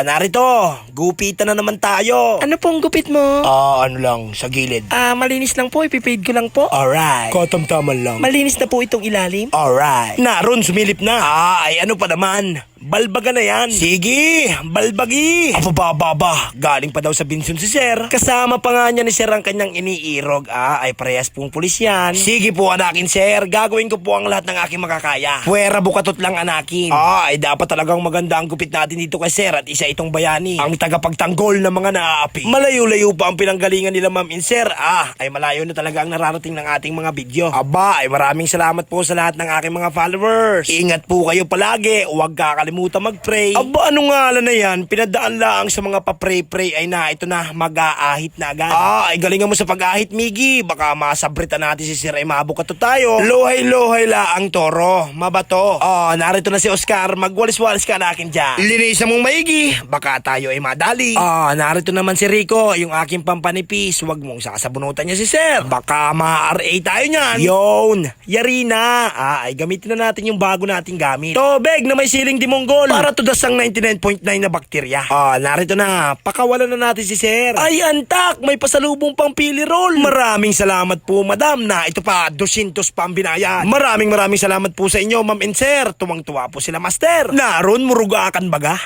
Narito. Gupitan na naman tayo. Ano pong gupit mo? Ano lang, sa gilid. Malinis lang po. Ipipaid ko lang po. Alright. Katamtaman lang. Malinis na po itong ilalim. Alright. Naroon, sumilip na. Ay ano pa naman. Balbaga na yan. Sige, balbagi. Baba. Galing pa daw sa Binsun si Sir. Kasama pa nga niya ni Sir ang kanyang iniirog. Ay parehas pong pulis yan. Sige po anakin Sir. Gagawin ko po ang lahat ng aking makakaya. Puwera bukatot lang anakin. Ay dapat talagang maganda ang gupit natin dito kay Sir. At isa itong bayani. Ang tagapagtanggol ng mga naaapi. Malayo-layo pa ang pinanggalingan nila Ma'am in Sir. Ay malayo na talaga ang nararating ng ating mga video. Ay maraming salamat po sa lahat ng aking mga followers. Ingat po kayo palagi. Huwag kakalimutan mag-pray. Ano nga na yan? Pinadaan lang sa mga pa-pray-pray ay na ito na mag-aahit na agad. Ay galingan mo sa pag-ahit Miggy. Baka masabritan natin si Sir ay mabukato tayo. Lohay-lohay la ang toro. Mabato. Narito na si Oscar. Magwalis-walis ka na akin dyan. Linisan mong maigi. Baka tayo ay madali. Narito naman si Rico. Yung aking pampanipis. Huwag mong sasabunutan niya si Sir. Baka ma-RA tayo niyan. Yon. Yari na. Ay gamitin na natin yung bago nating gamit. Tobeg na may siling dimong para tudas ang 99.9 na bakterya. Narito na. Pakawalan na natin si Sir. Ay, antak! May pasalubong pang pili roll. Maraming salamat po, madam, na ito pa, 200 pa ang binayad. Maraming salamat po sa inyo, ma'am and sir. Tuwang-tuwa po sila, master. Naroon, murugakan baga.